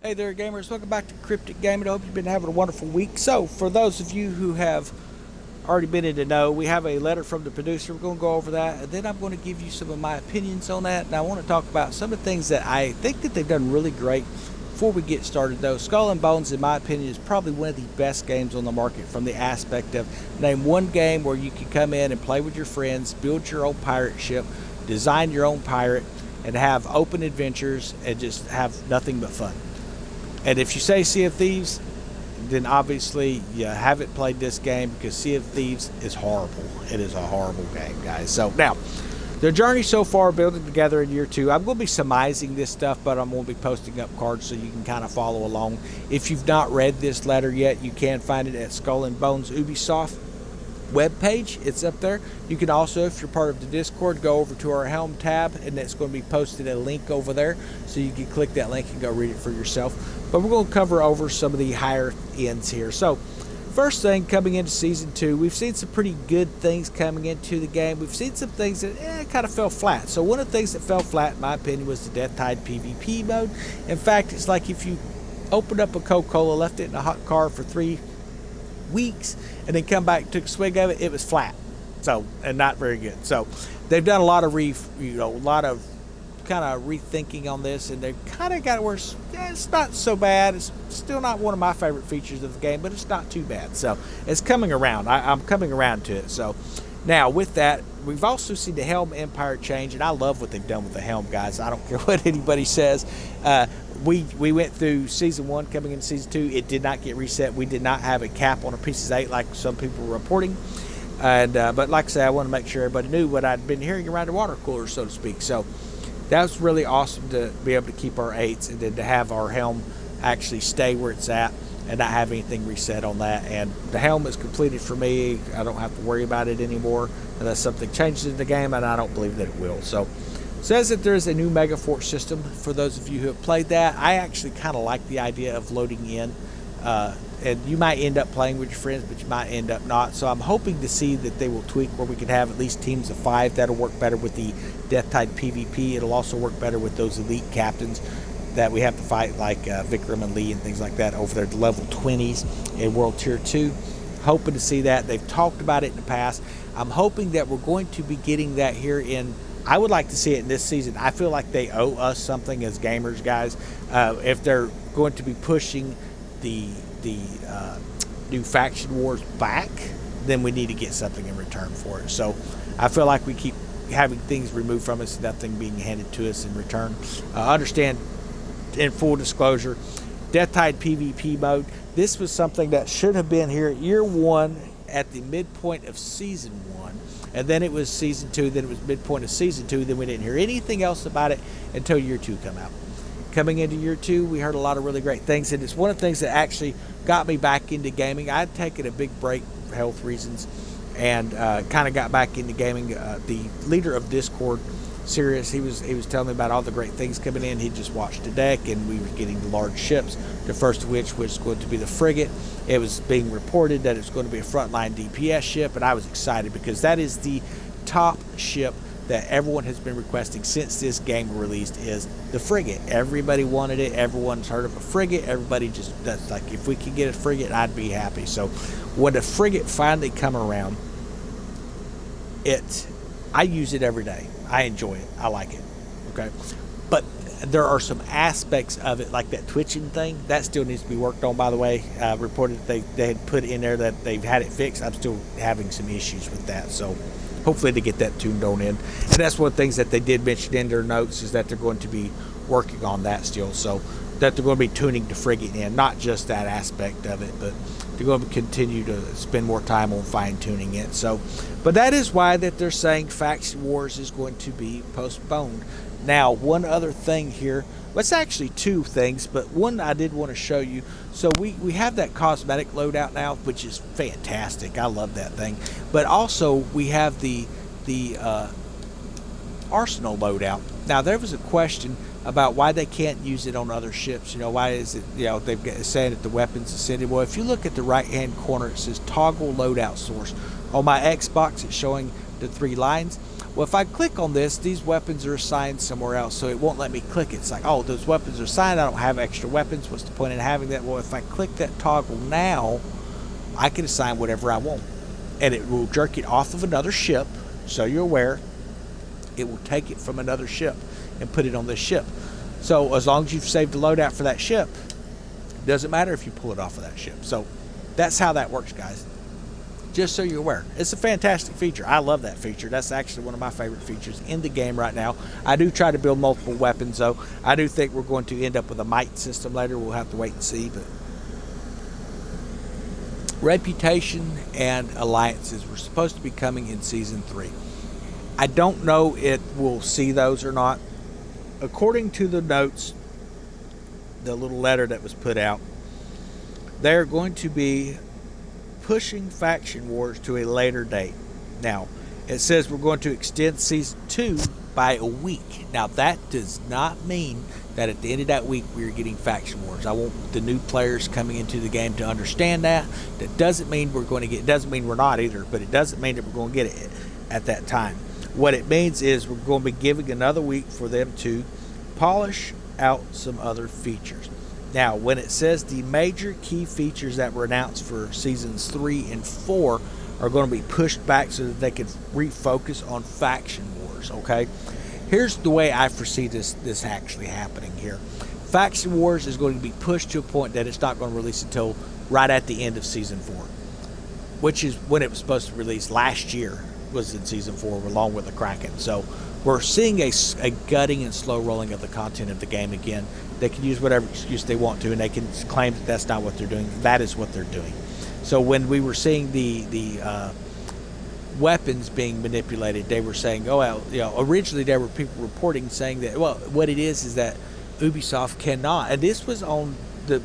Hey there, gamers. Welcome back to Cryptic Gaming. I hope you've been having a wonderful week. So, for those of you who have already been in to know, we have a letter from the producer. We're going to go over that, and then I'm going to give you some of my opinions on that. And I want to talk about some of the things that I think that they've done really great. Before we get started, though, Skull and Bones, in my opinion, is probably one of the best games on the market from the aspect of name one game where you can come in and play with your friends, build your own pirate ship, design your own pirate, and have open adventures and just have nothing but fun. And if you say Sea of Thieves, then obviously you haven't played this game, because Sea of Thieves is horrible. It is a horrible game, guys. So now, the journey so far building together in year 2, I'm going to be surmising this stuff, but I'm going to be posting up cards so you can kind of follow along. If you've not read this letter yet, you can find it at Skull and Bones Ubisoft webpage. It's up there. You can also, if you're part of the Discord, go over to our Helm tab, and it's going to be posted a link over there, so you can click that link and go read it for yourself. But we're going to cover over some of the higher ends here. So first thing, coming into Season 2, we've seen some pretty good things coming into the game. We've seen some things that kind of fell flat. So one of the things that fell flat, in my opinion, was the Deathtide PvP mode. In fact, it's like if you opened up a Coca-Cola, left it in a hot car for 3 weeks, and then come back and took a swig of it, it was flat. So, and not very good. So they've done a lot of kind of rethinking on this, and they've kind of got it where it's not so bad. It's still not one of my favorite features of the game, but it's not too bad. So it's coming around. I'm coming around to it. So now with that, we've also seen the Helm Empire change, and I love what they've done with the Helm, guys. I don't care what anybody says. We went through Season 1 coming into Season 2. It did not get reset. We did not have a cap on our Pieces 8 like some people were reporting. And but like I said, I want to make sure everybody knew what I'd been hearing around the water cooler, so to speak. So that was really awesome to be able to keep our 8s, and then to have our Helm actually stay where it's at and not have anything reset on that. And the Helm is completed for me. I don't have to worry about it anymore unless something changes in the game, and I don't believe that it will. So it says that there's a new Mega Force system for those of you who have played that. I actually kind of like the idea of loading in. And you might end up playing with your friends, but you might end up not. So I'm hoping to see that they will tweak where we can have at least teams of 5. That'll work better with the Deathtide PvP. It'll also work better with those elite captains that we have to fight, like Vikram and Lee and things like that over there to level 20s in World Tier 2. Hoping to see that. They've talked about it in the past. I'm hoping that we're going to be getting that here in... I would like to see it in this season. I feel like they owe us something as gamers, guys. If they're going to be pushing the new faction wars back, then we need to get something in return for it. So I feel like we keep having things removed from us, nothing being handed to us in return. Understand, in full disclosure, Deathtide PvP mode, this was something that should have been here year 1 at the midpoint of Season 1, and then it was Season 2, then it was midpoint of Season 2, then we didn't hear anything else about it until year 2 come out. Coming into year 2, we heard a lot of really great things, and it's one of the things that actually got me back into gaming. I'd taken a big break for health reasons, and kind of got back into gaming. The leader of Discord, Sirius, he was telling me about all the great things coming in. He just watched the deck, and we were getting the large ships, the first of which was going to be the frigate. It was being reported that it's going to be a frontline DPS ship, and I was excited because that is the top ship that everyone has been requesting since this game released, is the frigate. Everybody wanted it. Everyone's heard of a frigate. Everybody that's like, if we could get a frigate, I'd be happy. So when the frigate finally come around, I use it every day. I enjoy it. I like it. Okay. But there are some aspects of it, like that twitching thing, that still needs to be worked on, by the way. Reported that they had put in there that they've had it fixed. I'm still having some issues with that. So hopefully to get that tuned on in. And that's one of the things that they did mention in their notes, is that they're going to be working on that still. So that they're going to be tuning the frigate in, not just that aspect of it, but they're going to continue to spend more time on fine-tuning it. So, but that is why that they're saying Faction Wars is going to be postponed. Now, one other thing here, well, it's actually 2 things, but one I did want to show you. So we have that cosmetic loadout now, which is fantastic. I love that thing. But also we have the arsenal loadout. Now, there was a question about why they can't use it on other ships. You know, why is it, they've saying that the weapons ascended. Well, if you look at the right-hand corner, it says toggle loadout source. On my Xbox, it's showing the 3 lines. Well, if I click on this, these weapons are assigned somewhere else, so it won't let me click it. It's like, oh, those weapons are assigned. I don't have extra weapons. What's the point in having that? Well, if I click that toggle now, I can assign whatever I want. And it will jerk it off of another ship, so you're aware. It will take it from another ship and put it on this ship. So as long as you've saved the loadout for that ship, it doesn't matter if you pull it off of that ship. So that's how that works, guys. Just so you're aware. It's a fantastic feature. I love that feature. That's actually one of my favorite features in the game right now. I do try to build multiple weapons, though. I do think we're going to end up with a might system later. We'll have to wait and see. But reputation and alliances were supposed to be coming in Season 3. I don't know if we'll see those or not. According to the notes, the little letter that was put out, they're going to be pushing Faction Wars to a later date. Now, it says we're going to extend Season 2 by a week. Now, that does not mean that at the end of that week we're getting Faction Wars. I want the new players coming into the game to understand that. That doesn't mean we're going to get, it doesn't mean we're not either, but it doesn't mean that we're going to get it at that time. What it means is we're going to be giving another week for them to polish out some other features. Now, when it says the major key features that were announced for Seasons 3 and 4 are going to be pushed back so that they can refocus on Faction Wars, okay? Here's the way I foresee this actually happening here. Faction Wars is going to be pushed to a point that it's not going to release until right at the end of Season 4, which is when it was supposed to release last year, was in Season 4, along with the Kraken. So we're seeing a gutting and slow rolling of the content of the game again. They can use whatever excuse they want to, and they can claim that that's not what they're doing. That is what they're doing. So when we were seeing the weapons being manipulated, they were saying, oh, well, you know, originally there were people reporting saying that, well, what it is that Ubisoft cannot, and this was on the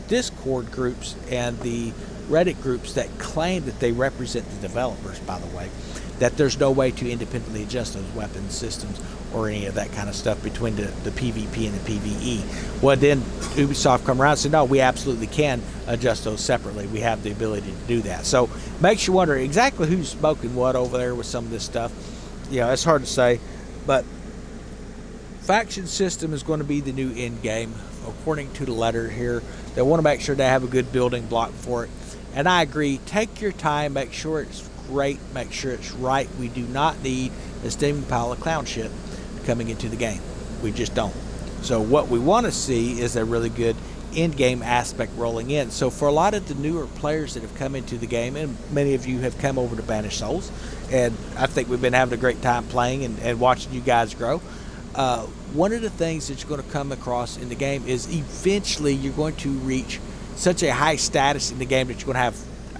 Discord groups and the Reddit groups that claim that they represent the developers, by the way, that there's no way to independently adjust those weapon systems or any of that kind of stuff between the PvP and the PvE. Well, then Ubisoft come around and said, no, we absolutely can adjust those separately. We have the ability to do that. So makes you wonder exactly who's smoking what over there with some of this stuff. Yeah, it's hard to say, but faction system is going to be the new end game, according to the letter here. They want to make sure they have a good building block for it. And I agree, take your time, make sure it's great, make sure it's right. We do not need a steaming pile of clown shit coming into the game. We just don't. So what we want to see is a really good end-game aspect rolling in. So for a lot of the newer players that have come into the game, and many of you have come over to Banished Souls, and I think we've been having a great time playing and watching you guys grow. One of the things that you're going to come across in the game is eventually you're going to reach such a high status in the game that you're going to have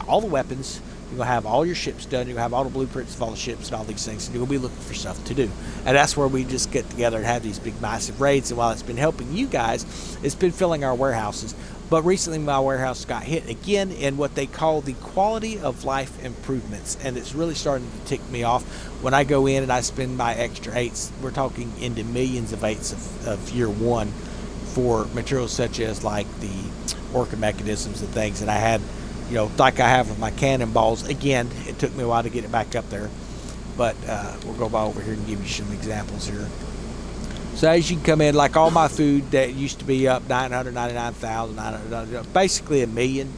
all the weapons, you're going to have all your ships done, you're going to have all the blueprints of all the ships and all these things, and you're going to be looking for stuff to do. And that's where we just get together and have these big, massive raids. And while it's been helping you guys, it's been filling our warehouses. But recently my warehouse got hit again in what they call the quality of life improvements. And it's really starting to tick me off. When I go in and I spend my extra 8s, we're talking into millions of 8s of year 1 for materials such as like the orca mechanisms and things. And I had, you know, like I have with my cannonballs. Again, it took me a while to get it back up there. But we'll go by over here and give you some examples here. So as you can come in, like all my food that used to be up 999,000, basically $1 million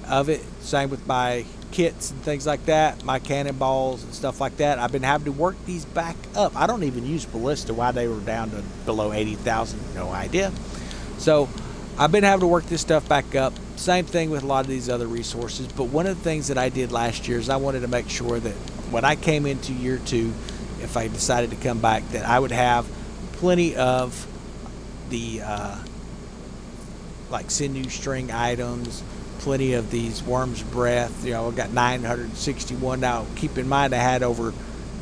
of it. Same with my kits and things like that, my cannonballs and stuff like that. I've been having to work these back up. I don't even use ballista. Why they were down to below 80,000, no idea. So I've been having to work this stuff back up. Same thing with a lot of these other resources. But one of the things that I did last year is I wanted to make sure that when I came into year 2, if I decided to come back, that I would have plenty of the like sinew string items, plenty of these worm's breath. You know, I've got 961 now. Keep in mind I had over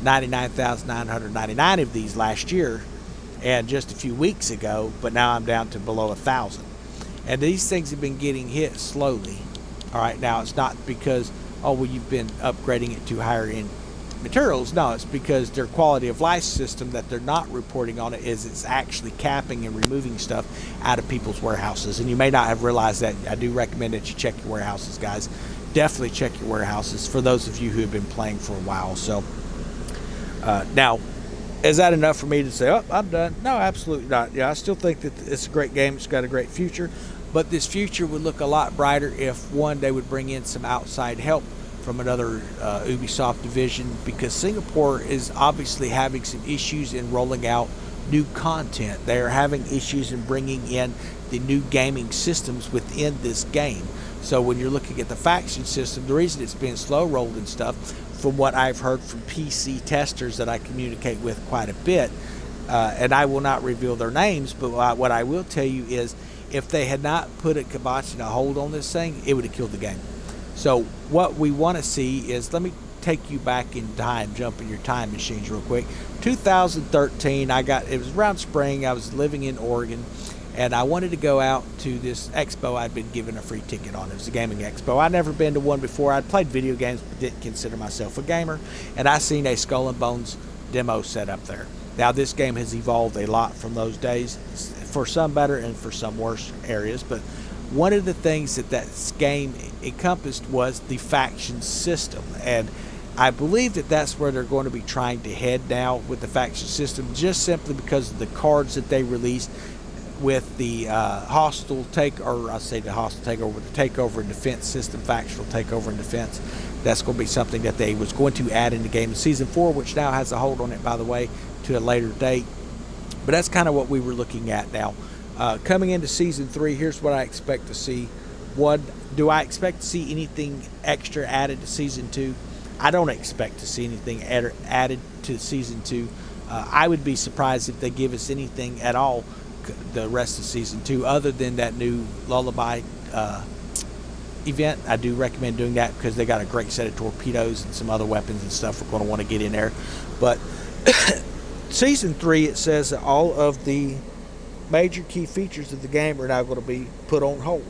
99,999 of these last year and just a few weeks ago, but now I'm down to below 1,000. And these things have been getting hit slowly. All right, now it's not because, oh, well, you've been upgrading it to higher end materials. No, it's because their quality of life system that they're not reporting on it is it's actually capping and removing stuff out of people's warehouses. And you may not have realized that. I do recommend that you check your warehouses, guys. Definitely check your warehouses for those of you who have been playing for a while. So Now, is that enough for me to say, oh, I'm done? No, absolutely not. Yeah, I still think that it's a great game. It's got a great future. But this future would look a lot brighter if, one, they would bring in some outside help from another Ubisoft division, because Singapore is obviously having some issues in rolling out new content. They are having issues in bringing in the new gaming systems within this game. So when you're looking at the faction system, the reason it's being slow rolled and stuff, from what I've heard from PC testers that I communicate with quite a bit, and I will not reveal their names, but what I will tell you is, if they had not put a kibosh and a hold on this thing, it would have killed the game. So what we want to see is, let me take you back in time, jump in your time machines real quick. 2013, it was around spring. I was living in Oregon, and I wanted to go out to this expo I'd been given a free ticket on. It was a gaming expo. I'd never been to one before. I'd played video games but didn't consider myself a gamer, and I seen a Skull and Bones demo set up there. Now, this game has evolved a lot from those days, for some better and for some worse areas, but one of the things that game encompassed was the faction system, and I believe that that's where they're going to be trying to head now with the faction system, just simply because of the cards that they released with the hostile takeover with the takeover and defense system, factional takeover and defense. That's going to be something that they was going to add in the game in Season 4, which now has a hold on it, by the way, to a later date. But that's kind of what we were looking at now. Coming into Season 3, here's what I expect to see. One, do I expect to see anything extra added to Season 2? I don't expect to see anything added to Season 2. I would be surprised if they give us anything at all the rest of Season 2, other than that new Lullaby event. I do recommend doing that, because they got a great set of torpedoes and some other weapons and stuff we're going to want to get in there. But Season 3, it says that all of the major key features of the game are now going to be put on hold,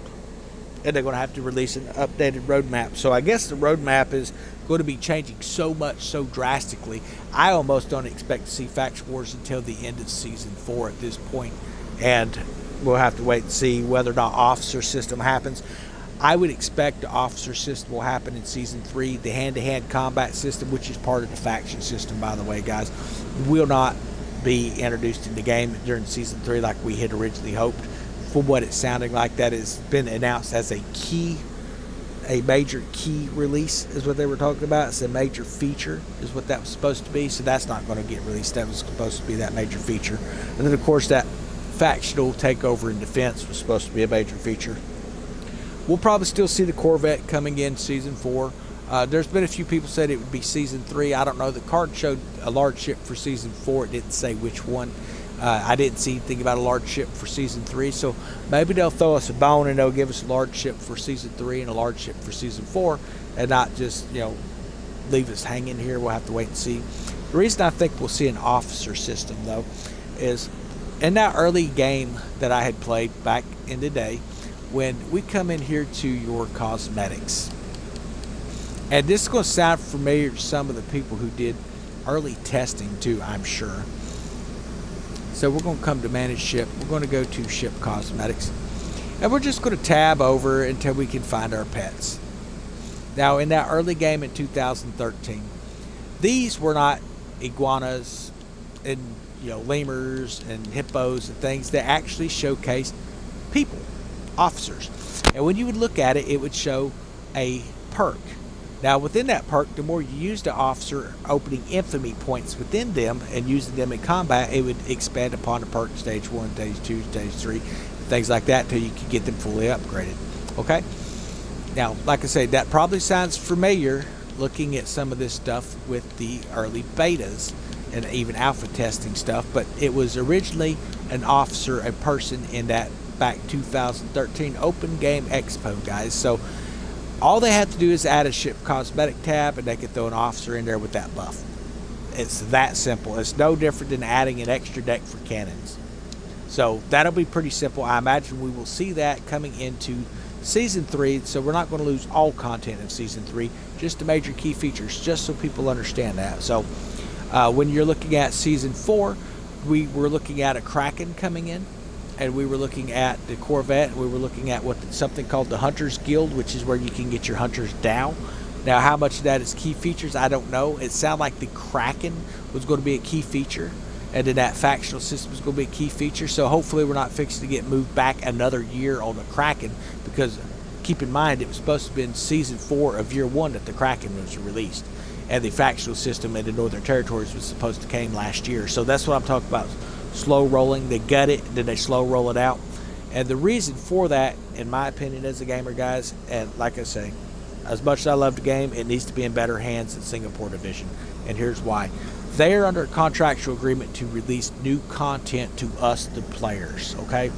and they're going to have to release an updated roadmap. So I guess the roadmap is going to be changing so much, so drastically. I almost don't expect to see Faction Wars until the end of Season 4 at this point, and we'll have to wait and see whether or not officer system happens. I would expect the officer system will happen in Season 3. The hand-to-hand combat system, which is part of the faction system, by the way, guys, will not be introduced in the game during Season 3 like we had originally hoped. From what it's sounding like, that has been announced as a major key release, is what they were talking about. It's a major feature, is what that was supposed to be. So that's not going to get released. That was supposed to be that major feature. And then, of course, that factional takeover and defense was supposed to be a major feature. We'll probably still see the Corvette coming in Season 4. There's been a few people said it would be Season 3. I don't know. The card showed a large ship for Season 4. It didn't say which one. I didn't see anything about a large ship for Season 3. So maybe they'll throw us a bone and they'll give us a large ship for Season 3 and a large ship for Season 4, and not just, leave us hanging here. We'll have to wait and see. The reason I think we'll see an officer system, though, is in that early game that I had played back in the day, when we come in here to your cosmetics, and this is going to sound familiar to some of the people who did early testing too, I'm sure. So we're going to come to manage ship. We're going to go to ship cosmetics, and we're just going to tab over until we can find our pets. Now, in that early game in 2013, these were not iguanas and lemurs and hippos and things. They actually showcased people, officers, and when you would look at it, it would show a perk. Now, within that perk, the more you used the officer, opening infamy points within them and using them in combat, it would expand upon the perk stage 1, stage 2, stage 3, things like that, until you could get them fully upgraded. Okay? Now, like I said, that probably sounds familiar looking at some of this stuff with the early betas and even alpha testing stuff, but it was originally an officer, a person in that back 2013 Open Game Expo, guys. So all they had to do is add a ship cosmetic tab, and they could throw an officer in there with that buff. It's that simple. It's no different than adding an extra deck for cannons. So that'll be pretty simple. I imagine we will see that coming into Season 3, so we're not going to lose all content in Season 3, just the major key features, just so people understand that. So when you're looking at Season 4, we were looking at a Kraken coming in, and we were looking at the Corvette, and we were looking at something called the Hunter's Guild, which is where you can get your Hunter's Dow. Now, how much of that is key features, I don't know. It sounded like the Kraken was going to be a key feature, and then that factional system is going to be a key feature. So hopefully we're not fixing to get moved back another year on the Kraken, because keep in mind it was supposed to have been Season 4 of Year 1 that the Kraken was released, and the factional system in the Northern Territories was supposed to came last year. So that's what I'm talking about, slow rolling. They gut it, then they slow roll it out. And the reason for that, in my opinion as a gamer, guys, and like I say, as much as I love the game, it needs to be in better hands than Singapore Division. And here's why. They are under a contractual agreement to release new content to us, the players, okay?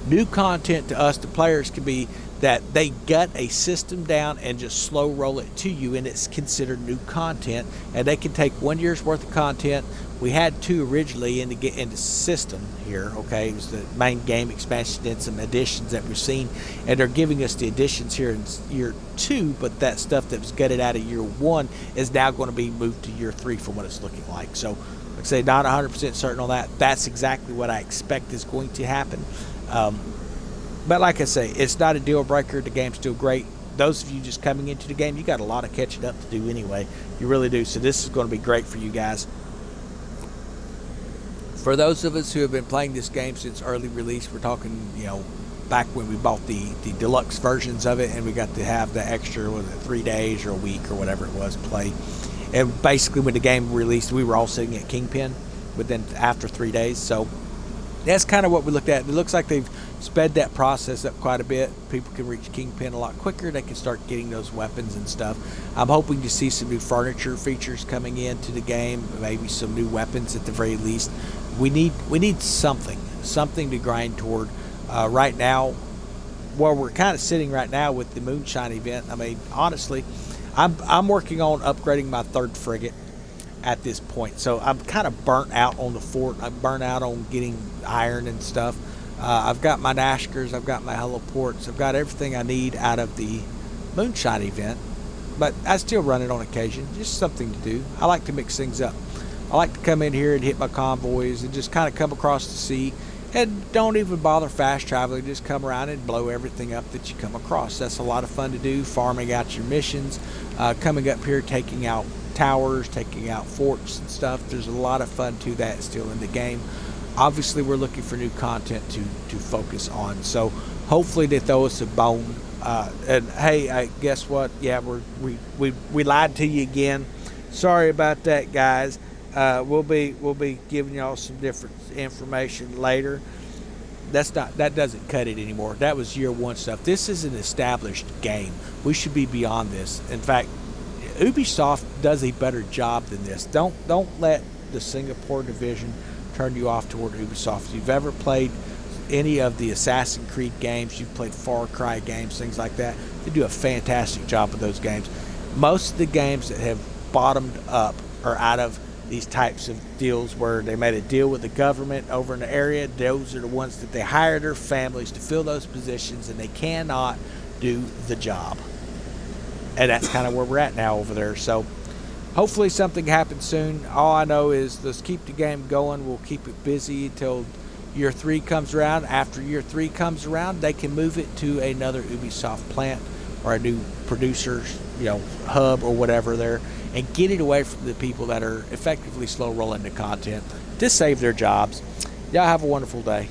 New content to us, the players, can be that they gut a system down and just slow roll it to you, and it's considered new content. And they can take 1 year's worth of content. We had 2 originally in the system here, okay? It was the main game expansion and some additions that we've seen, and they're giving us the additions here in year 2, but that stuff that was gutted out of year 1 is now going to be moved to year 3 from what it's looking like. So, like I say, not 100% certain on that. That's exactly what I expect is going to happen. But like I say, it's not a deal breaker. The game's still great. Those of you just coming into the game, you got a lot of catching up to do anyway. You really do. So this is going to be great for you guys. For those of us who have been playing this game since early release, we're talking, back when we bought the deluxe versions of it, and we got to have the extra, 3 days or a week or whatever it was, play. And basically when the game released, we were all sitting at Kingpin after 3 days. So that's kind of what we looked at. It looks like they've sped that process up quite a bit. People can reach Kingpin a lot quicker. They can start getting those weapons and stuff. I'm hoping to see some new furniture features coming into the game, maybe some new weapons at the very least. We need something to grind toward. Right now, where we're kind of sitting right now with the Moonshine event, I mean, honestly, I'm working on upgrading my 3rd frigate at this point. So I'm kind of burnt out on the fort. I'm burnt out on getting iron and stuff. I've got my Nashkers, I've got my heliports, I've got everything I need out of the Moonshine event, but I still run it on occasion. Just something to do. I like to mix things up. I like to come in here and hit my convoys and just kind of come across the sea, and don't even bother fast traveling. Just come around and blow everything up that you come across. That's a lot of fun to do, farming out your missions, coming up here, taking out towers, taking out forts and stuff. There's a lot of fun to that still in the game. Obviously, we're looking for new content to focus on. So hopefully they throw us a bone. And hey, guess what? Yeah, we lied to you again. Sorry about that, guys. We'll be giving y'all some different information later. That doesn't cut it anymore. That was year 1 stuff. This is an established game. We should be beyond this. In fact, Ubisoft does a better job than this. Don't let the Singapore division turn you off toward Ubisoft. If you've ever played any of the Assassin's Creed games, you've played Far Cry games, things like that, they do a fantastic job with those games. Most of the games that have bottomed up are out of these types of deals where they made a deal with the government over in the area. Those are the ones that they hire their families to fill those positions, and they cannot do the job. And that's kind of where we're at now over there. So hopefully something happens soon. All I know is let's keep the game going. We'll keep it busy until year 3 comes around. After year 3 comes around, they can move it to another Ubisoft plant or a new producer, hub or whatever there, and get it away from the people that are effectively slow rolling the content to save their jobs. Y'all have a wonderful day.